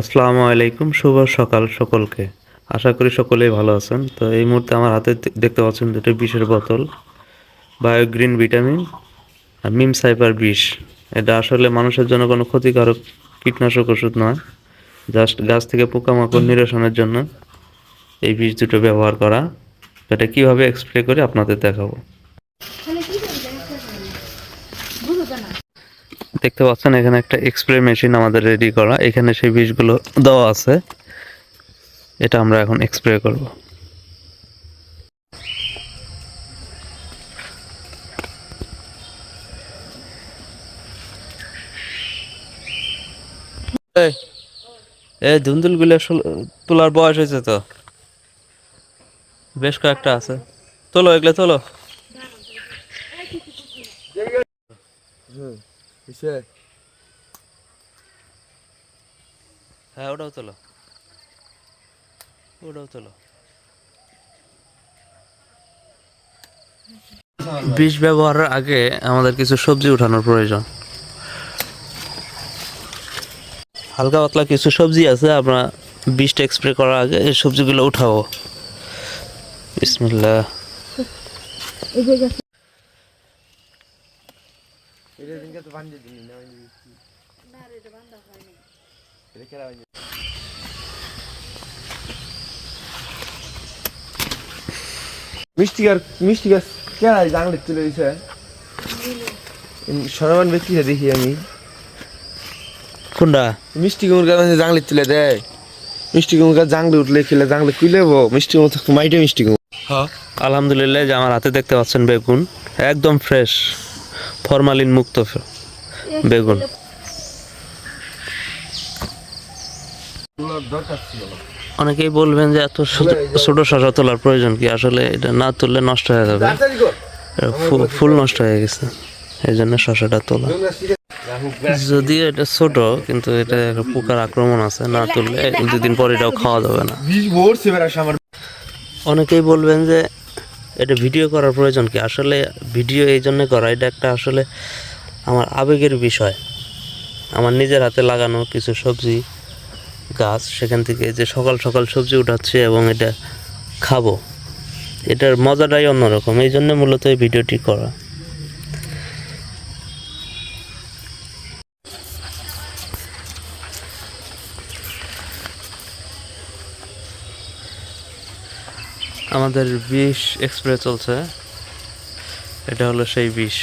আসসালামু আলাইকুম, শুভ সকাল সকলকে। আশা করি সকলেই ভালো আছেন। তো এই মুহূর্তে আমার হাতে দেখতে পাচ্ছেন দুটো বিষের বোতল, বায়োগ্রিন ভিটামিন আর মিম সাইপার বিষ। এটা আসলে মানুষের জন্য কোনো ক্ষতিকারক কীটনাশক ওষুধ নয়, জাস্ট গাছ থেকে পোকামাকড় নিরসনের জন্য এই বিষ দুটো ব্যবহার করা। এটা কীভাবে স্প্রে করে আপনাদের দেখাবো। দেখতে পাচ্ছেন এখানে একটা স্প্রে মেশিন আমাদের রেডি করা, এখানে সেই বিষগুলো দেওয়া আছে। এটা আমরা এখন স্প্রে করব। এই ধুন্দুলগুলো তোলার বয়স হয়েছে তো, বেশ কয়েকটা আছে। তোলো এগুলো তোলো। হ্যাঁ ওটাও তোলো, ওটাও তোলো। বিষ ব্যবহারের আগে আমাদের কিছু সবজি উঠানোর প্রয়োজন। হালকা পাতলা কিছু সবজি আছে, আমরা বিষটা স্প্রে করার আগে এই সবজিগুলো উঠাবো। বিসমিল্লাহ। মিষ্টি গাছ কেন জাংলে তুলে দিছে সরমান ব্যক্তিটা দেখি আমি কোনটা? মিষ্টি কুমড় গাছ জাংলে তুলে দেয়। মিষ্টি কুমড় গাছ জাংলে উঠলে খেলে জাংলে কুইলেবো মিষ্টি কুমড় থাকতো মাইটে মিষ্টি কুমড়। হ্যাঁ আলহামদুলিল্লাহ, যে আমার হাতে দেখতে পাচ্ছেন বেগুন, একদম ফ্রেশ, ফরমালিন মুক্ত বেগুন। দরকার ছিল না। অনেকেই বলবেন যে এত ছোট শশা তোলার প্রয়োজন কি? আসলে এটা না তুললে নষ্ট হয়ে যাবে, ফুল নষ্ট হয়ে গেছে, এই জন্য শশাটা তোলা। যদিও এটা ছোট, কিন্তু এটা পোকার আক্রমণ আছে, না তুললে দুদিন পর এটাও খাওয়া যাবে না। অনেকেই বলবেন যে এটা ভিডিও করার প্রয়োজন কি? আসলে ভিডিও এই জন্য করা, এটা একটা আসলে আমার আবেগের বিষয়। আমার নিজের হাতে লাগানো কিছু সবজি গাছ, সেখান থেকে যে সকাল সকাল সবজি উঠাচ্ছি এবং এটা খাবো, এটার মজাটাই অন্যরকম। এই জন্য মূলত এই ভিডিওটি করা। আমাদের বিষ স্প্রে চলছে, এটা হলো সেই বিষ।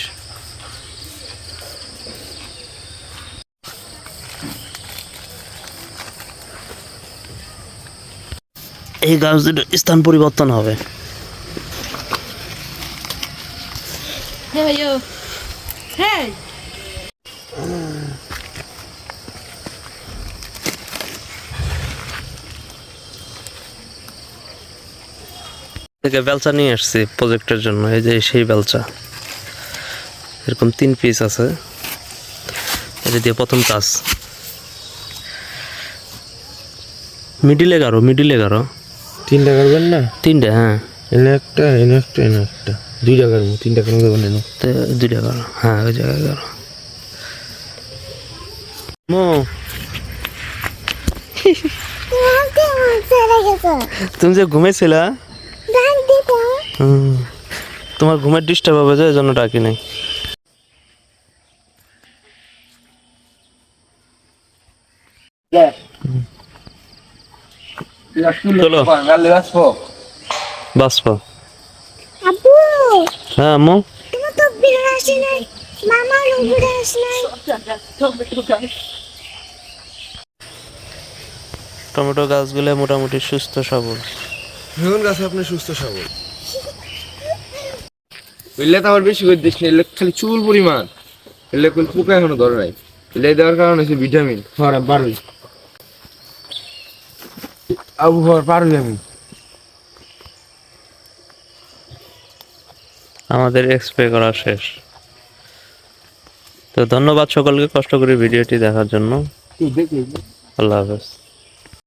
এই গাছ দুটো স্থান পরিবর্তন হবে। থেকে বেলচা নিয়ে আসছি প্রজেক্টের জন্য, এই যে সেই বেলচা, এরকম 3 পিস আছে। এটা দিয়ে প্রথম কাজ। মিডিলে গাড়ো 3 টাকার বেল না? 3টে, হ্যাঁ। এনে একটা 2 টাকার 3 টাকার মধ্যে বানানো। 2 টাকা, হ্যাঁ ওই জায়গায় গাড়ো। তুমি যে ঘুমেছিলা, তোমার ঘুমের ডিস্টার্ব হবে, যে এই জন্য ডাকি নাই। চলো বাসপা। হ্যাঁ আম্মু, টমেটো গাছগুলো মোটামুটি সুস্থ সবল। বেগুন গাছে আপনি সুস্থ সবল বুঝলে তো আবার বেশি করে দিস না, খালি চুল পরিমাণ এলে কোন পোকা এখনো ধরে নাই। এলে দেওয়ার কারণ হচ্ছে ভিটামিন। হ্যাঁ পারুই আবহাওয়ার পারুই আমি। আমাদের স্প্রে করা শেষ। তো ধন্যবাদ সকলকে কষ্ট করে ভিডিওটি দেখার জন্য। আল্লাহ হাফেজ।